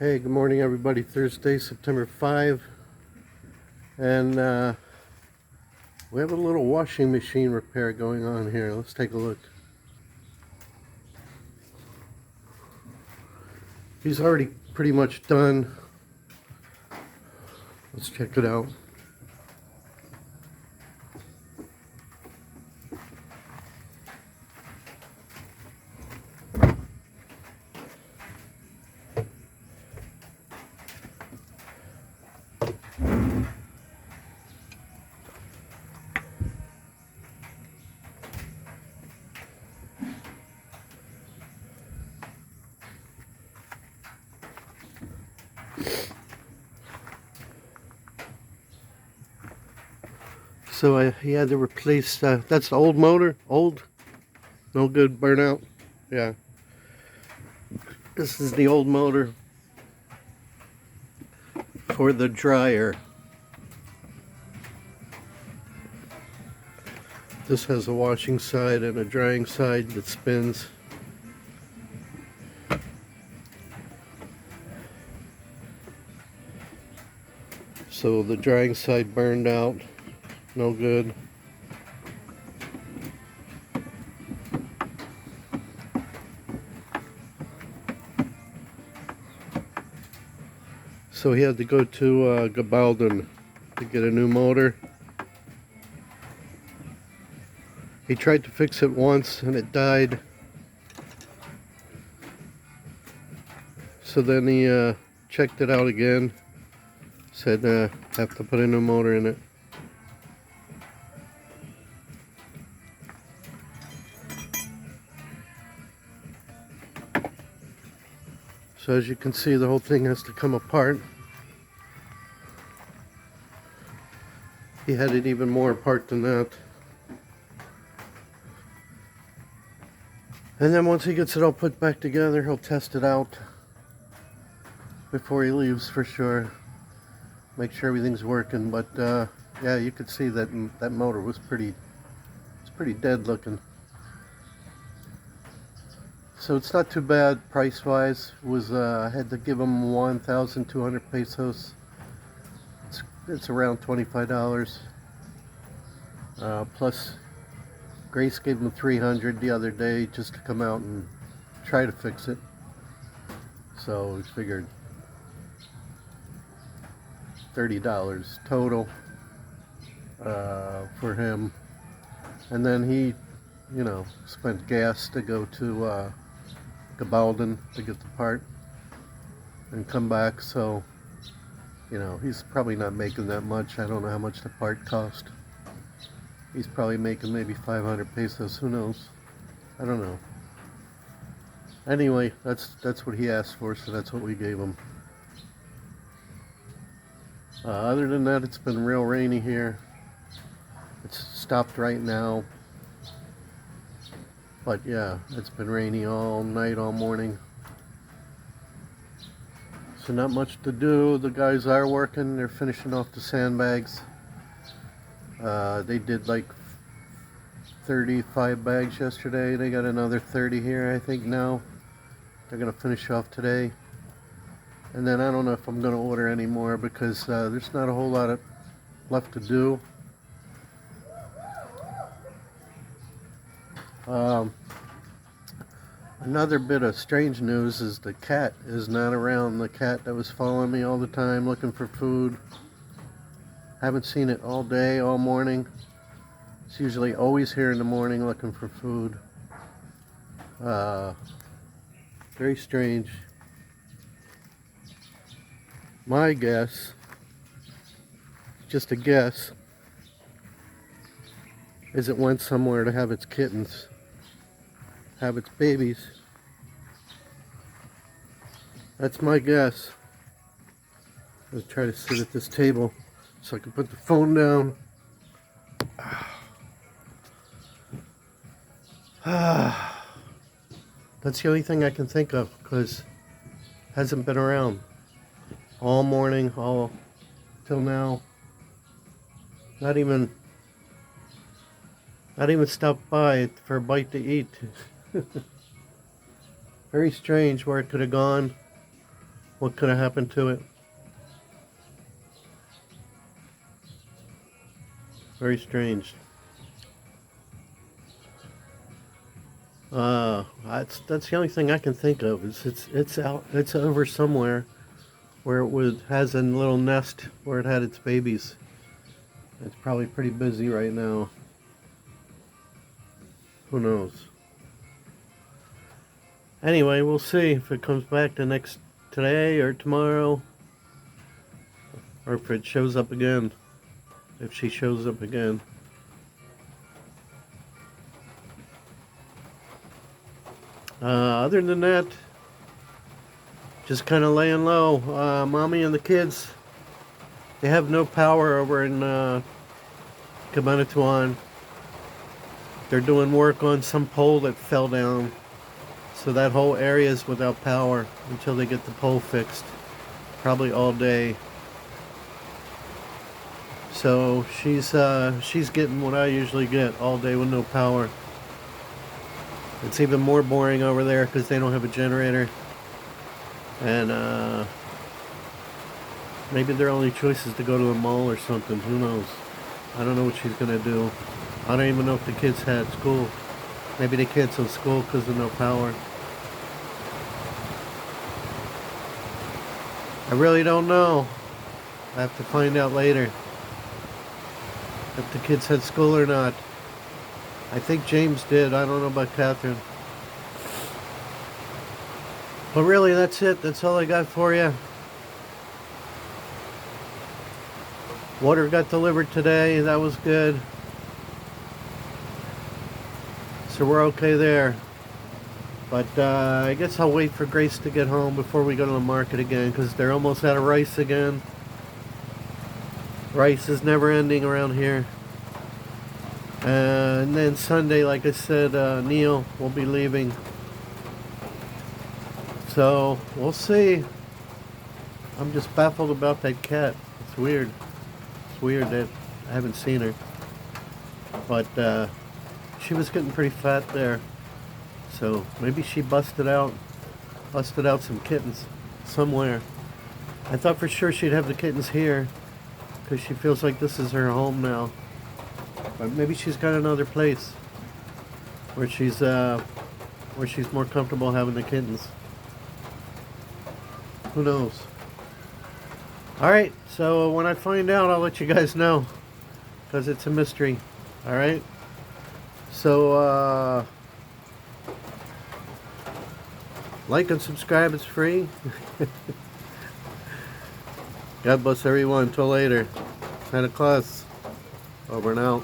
Hey, good morning everybody. Thursday, September 5, and we have a little washing machine repair going on here. Let's take a look. He's already pretty much done. Let's check it out. So he had to replace, that's the old motor, no good, burnout. Yeah, this is the old motor for the dryer. This has a washing side and a drying side that spins. So the drying side burned out, no good. So he had to go to Gabaldon to get a new motor. He tried to fix it once and it died. So then he checked it out again. Said have to put a new motor in it. So as you can see, the whole thing has to come apart. He had it even more apart than that. And then once he gets it all put back together, he'll test it out before he leaves for sure. Make sure everything's working. But yeah, you could see that that motor was pretty dead looking. So it's not too bad price-wise. I had to give him 1,200 pesos. It's around $25. Plus, Grace gave him 300 the other day just to come out and try to fix it. So we figured $30 total for him. And then he, spent gas to go to Gabaldon to get the part and come back. So, he's probably not making that much. I don't know how much the part cost. He's probably making maybe 500 pesos. Who knows? I don't know. Anyway, that's what he asked for, so that's what we gave him. Other than that, it's been real rainy here. It's stopped right now. But yeah, it's been rainy all night, all morning. So not much to do. The guys are working. They're finishing off the sandbags. They did like 35 bags yesterday. They got another 30 here, I think now. They're going to finish off today. And then I don't know if I'm going to order any more because there's not a whole lot left to do. Another bit of strange news is the cat is not around. The cat that was following me all the time looking for food. Haven't seen it all day, all morning. It's usually always here in the morning looking for food. Very strange. My guess, just a guess, is it went somewhere to have its kittens, have its babies. That's my guess. Let's try to sit at this table so I can put the phone down. That's the only thing I can think of because it hasn't been around all morning, all till now. Not even stopped by for a bite to eat. Very strange where it could have gone. what could have happened to it. Very strange. That's the only thing I can think of. It's over somewhere where has a little nest where it had its babies. It's probably pretty busy right now. Who knows? Anyway, we'll see if it comes back today or tomorrow, or if it shows up again. If she shows up again. Other than that, just kind of laying low. Mommy and the kids, they have no power over in Cabanatuan. They're doing work on some pole that fell down. So that whole area is without power until they get the pole fixed. Probably all day. So she's getting what I usually get all day with no power. It's even more boring over there because they don't have a generator. And maybe their only choice is to go to the mall or something. Who knows? I don't know what she's going to do. I don't even know if the kids had school. Maybe they canceled school because of no power. I really don't know. I have to find out later if the kids had school or not. I think James did. I don't know about Catherine. But really, that's it. That's all I got for you. Water got delivered today. That was good. So we're okay there. But I guess I'll wait for Grace to get home before we go to the market again, because they're almost out of rice again. Rice is never ending around here. And then Sunday, like I said, Neil will be leaving. So we'll see. I'm just baffled about that cat. It's weird. It's weird that I haven't seen her. But she was getting pretty fat there. So maybe she busted out some kittens somewhere. I thought for sure she'd have the kittens here because she feels like this is her home now. But maybe she's got another place where she's more comfortable having the kittens. Who knows? Alright, so when I find out, I'll let you guys know, because it's a mystery. Alright? So, like and subscribe, it's free. God bless everyone. Until later. Santa Claus. Over and out.